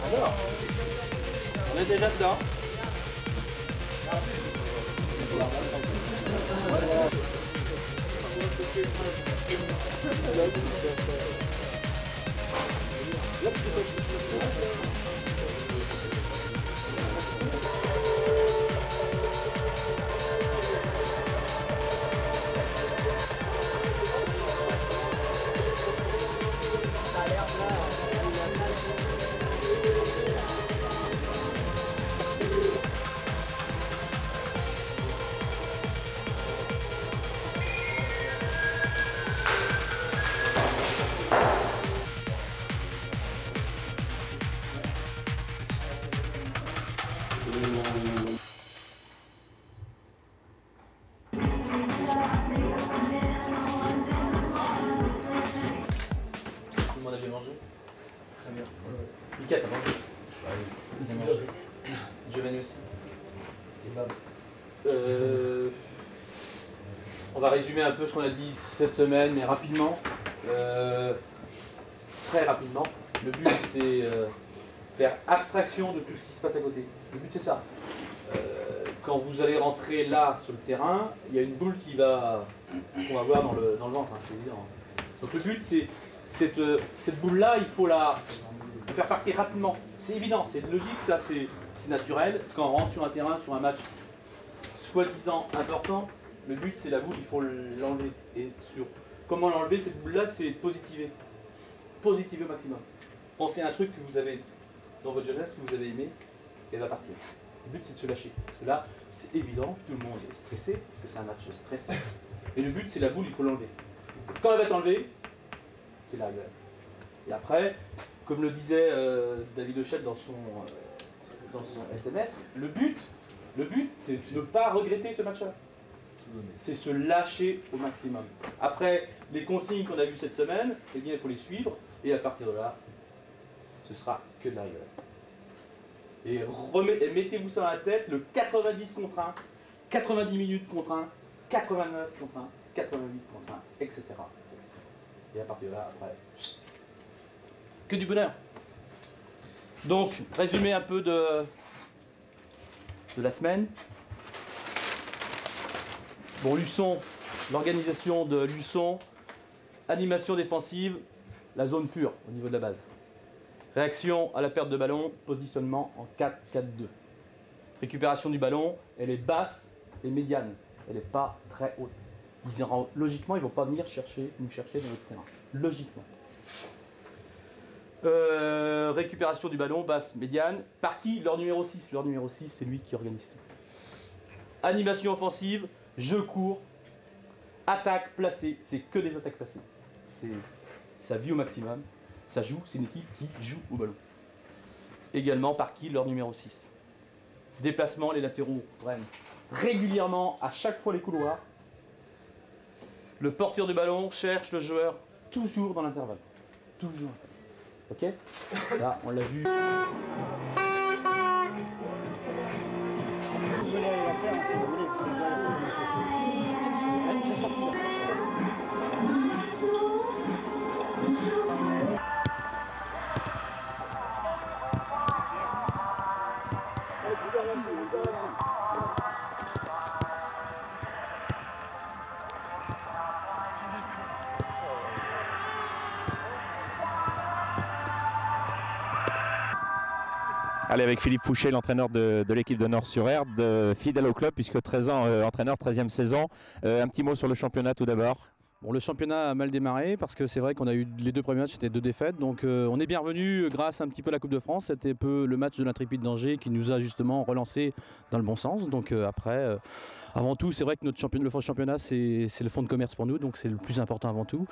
Alors, on est déjà dedans. Tout le monde a bien mangé? Très bien. Mika, t'as mangé? Bien mangé. Giovanni aussi. On va résumer un peu ce qu'on a dit cette semaine, mais rapidement. Très rapidement. Le but, c'est faire abstraction de tout ce qui se passe à côté. Le but, c'est ça. Quand vous allez rentrer là sur le terrain, il y a une boule qu'on va voir dans le ventre, hein, c'est évident. Donc le but, c'est cette boule-là, il faut la faire partir rapidement. C'est évident, c'est logique, ça, c'est naturel. Quand on rentre sur un terrain, sur un match soi-disant important, le but, c'est la boule, il faut l'enlever. Et sur comment l'enlever, cette boule-là, c'est positiver. Positiver au maximum. Pensez à un truc que vous avez dans votre jeunesse, que vous avez aimé, et elle va partir. Le but, c'est de se lâcher. Parce que là, c'est évident, tout le monde est stressé, parce que c'est un match stressant. Et le but, c'est la boule, il faut l'enlever. Quand elle va être enlevée, c'est là. Et après, comme le disait David Hachette dans son SMS, le but, c'est de ne pas regretter ce match-là. C'est se lâcher au maximum. Après, les consignes qu'on a vues cette semaine, eh bien, il faut les suivre, et à partir de là, ce sera que de la rigueur. Et mettez-vous ça dans la tête, le 90 contre 1, 90 minutes contre 1, 89 contre 1, 88 contre 1, etc. Et à partir de là, après, que du bonheur. Donc, résumé un peu de la semaine. Bon, Luçon, l'organisation de Luçon, animation défensive, la zone pure au niveau de la base. Réaction à la perte de ballon, positionnement en 4-4-2. Récupération du ballon, elle est basse et médiane. Elle n'est pas très haute. Logiquement, ils ne vont pas venir nous chercher dans notre terrain. Logiquement. Récupération du ballon, basse, médiane. Par qui? Leur numéro 6. Leur numéro 6, c'est lui qui organise tout. Animation offensive, jeu court, attaque placée. C'est que des attaques placées. Ça vit au maximum. Ça joue, c'est une équipe qui joue au ballon. Également, par qui? Leur numéro 6. Déplacement, les latéraux prennent régulièrement, à chaque fois les couloirs. Le porteur du ballon cherche le joueur toujours dans l'intervalle. Toujours. Ok? Là, on l'a vu. Allez, avec Philippe Fouché, l'entraîneur de l'équipe de Nord-sur-Erdre, fidèle au club puisque 13 ans, entraîneur, 13e saison. Un petit mot sur le championnat tout d'abord. Bon, le championnat a mal démarré parce que c'est vrai qu'on a eu les 2 premiers matchs, c'était 2 défaites. Donc on est bien revenu grâce un petit peu à la Coupe de France. C'était un peu le match de l'Intrépide d'Angers qui nous a justement relancé dans le bon sens. Donc après, avant tout, c'est vrai que le championnat, c'est le fonds de commerce pour nous. Donc c'est le plus important avant tout.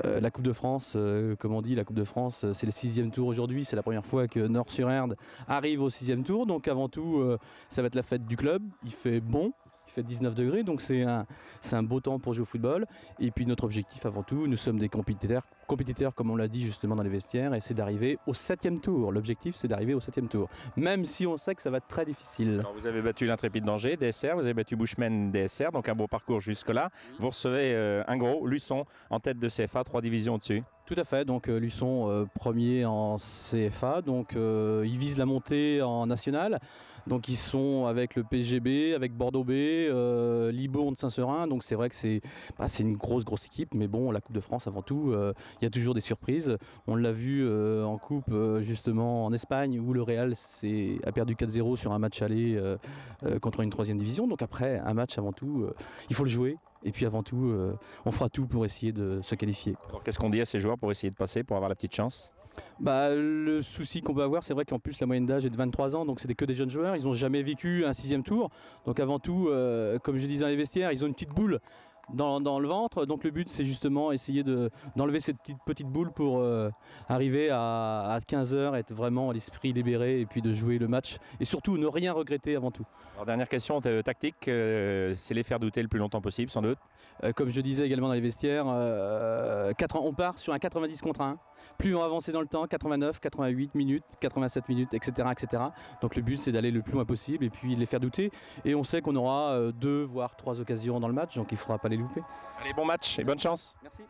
La Coupe de France, comme on dit, la Coupe de France, c'est le 6e tour aujourd'hui. C'est la première fois que Nord-sur-Erdre arrive au 6e tour. Donc avant tout, ça va être la fête du club. Il fait bon. Il fait 19 degrés, donc c'est un beau temps pour jouer au football. Et puis notre objectif avant tout, nous sommes des compétiteurs comme on l'a dit justement dans les vestiaires, et c'est d'arriver au 7e tour. L'objectif c'est d'arriver au 7e tour, même si on sait que ça va être très difficile. Alors, vous avez battu l'Intrépide d'Angers, DSR, vous avez battu Bushman, DSR, donc un beau parcours jusque-là. Vous recevez un gros, Luçon, en tête de CFA, 3 divisions au-dessus. Tout à fait, donc Luçon premier en CFA, donc ils visent la montée en national, donc ils sont avec le PSGB, avec Bordeaux B, Libourne, Saint-Seurin, donc c'est vrai que c'est une grosse équipe, mais bon, la Coupe de France avant tout, il y a toujours des surprises. On l'a vu en Coupe justement en Espagne où le Real a perdu 4-0 sur un match aller contre une 3e division, donc après un match avant tout, il faut le jouer. Et puis avant tout, on fera tout pour essayer de se qualifier. Alors qu'est-ce qu'on dit à ces joueurs pour essayer de passer, pour avoir la petite chance? Le souci qu'on peut avoir, c'est vrai qu'en plus la moyenne d'âge est de 23 ans, donc c'est que des jeunes joueurs, ils n'ont jamais vécu un 6e tour. Donc avant tout, comme je disais dans les vestiaires, ils ont une petite boule dans le ventre, donc le but c'est justement essayer d'enlever cette petite boule pour arriver à 15h, être vraiment à l'esprit libéré et puis de jouer le match et surtout ne rien regretter avant tout. Alors dernière question tactique, c'est les faire douter le plus longtemps possible sans doute. Comme je disais également dans les vestiaires, on part sur un 90 contre 1, plus on avance dans le temps, 89, 88 minutes, 87 minutes, etc. etc. Donc le but c'est d'aller le plus loin possible et puis les faire douter, et on sait qu'on aura 2 voire 3 occasions dans le match, donc il ne faudra pas les louper. Allez, bon match et bonne chance. Merci.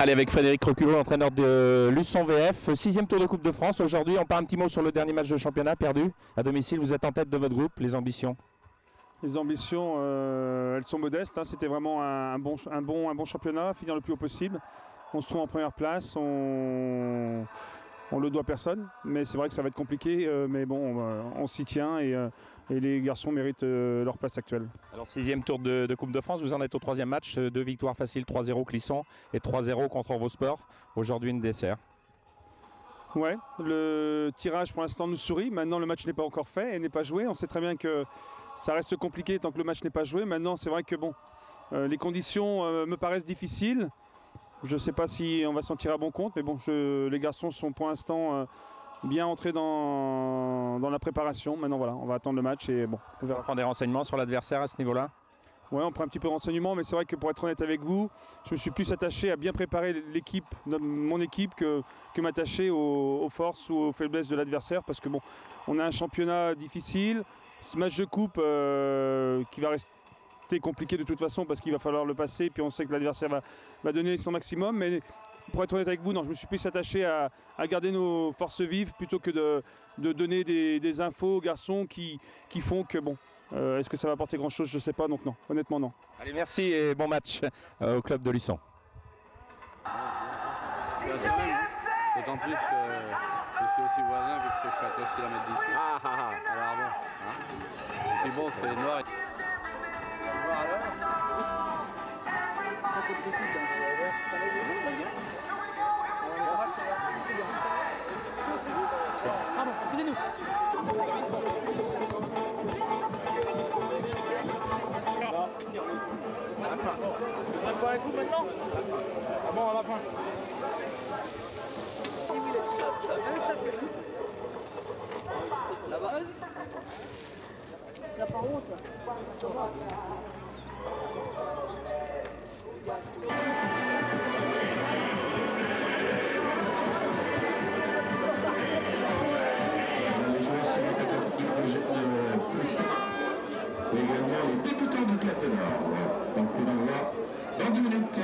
Allez, avec Frédéric Reculot, entraîneur de Luçon VF, 6e tour de Coupe de France. Aujourd'hui, on parle un petit mot sur le dernier match de championnat perdu à domicile. Vous êtes en tête de votre groupe, les ambitions? Les ambitions, elles sont modestes. Hein. C'était vraiment un bon championnat, finir le plus haut possible. On se trouve en première place, on le doit à personne, mais c'est vrai que ça va être compliqué. Mais bon, on s'y tient et les garçons méritent leur place actuelle. Alors 6e tour de Coupe de France, vous en êtes au 3e match, 2 victoires faciles, 3-0 Clisson et 3-0 contre Eurosport. Aujourd'hui une DSR. Ouais, le tirage pour l'instant nous sourit. Maintenant le match n'est pas encore fait et n'est pas joué. On sait très bien que ça reste compliqué tant que le match n'est pas joué. Maintenant c'est vrai que bon, les conditions me paraissent difficiles. Je ne sais pas si on va s'en tirer à bon compte, mais bon, les garçons sont pour l'instant bien entrés dans la préparation. Maintenant voilà, on va attendre le match et bon. On va prendre des renseignements sur l'adversaire à ce niveau-là? Ouais, on prend un petit peu de renseignements, mais c'est vrai que pour être honnête avec vous, je me suis plus attaché à bien préparer l'équipe, mon équipe, que m'attacher aux forces ou aux faiblesses de l'adversaire, parce que bon, on a un championnat difficile, ce match de coupe qui va rester compliqué de toute façon parce qu'il va falloir le passer, puis on sait que l'adversaire va donner son maximum, mais pour être honnête avec vous, non, je me suis plus attaché à garder nos forces vives plutôt que de donner des infos aux garçons qui font que bon. Est-ce que ça va apporter grand chose? Je ne sais pas, donc non, honnêtement non. Allez, merci et bon match au club de Luçon. D'autant plus que je suis aussi voisin puisque je suis à 13 km d'ici. Alors bon. Hein. Et puis bon, c'est noir. Pardon, excusez-nous. À la fin. On va pas un coup maintenant? Ah bon, à la fin. Là-bas. La par honte. Les joueurs cinématographiques aussi, mais également les débutants du club de Nord. Donc on va voir dans 10 minutes.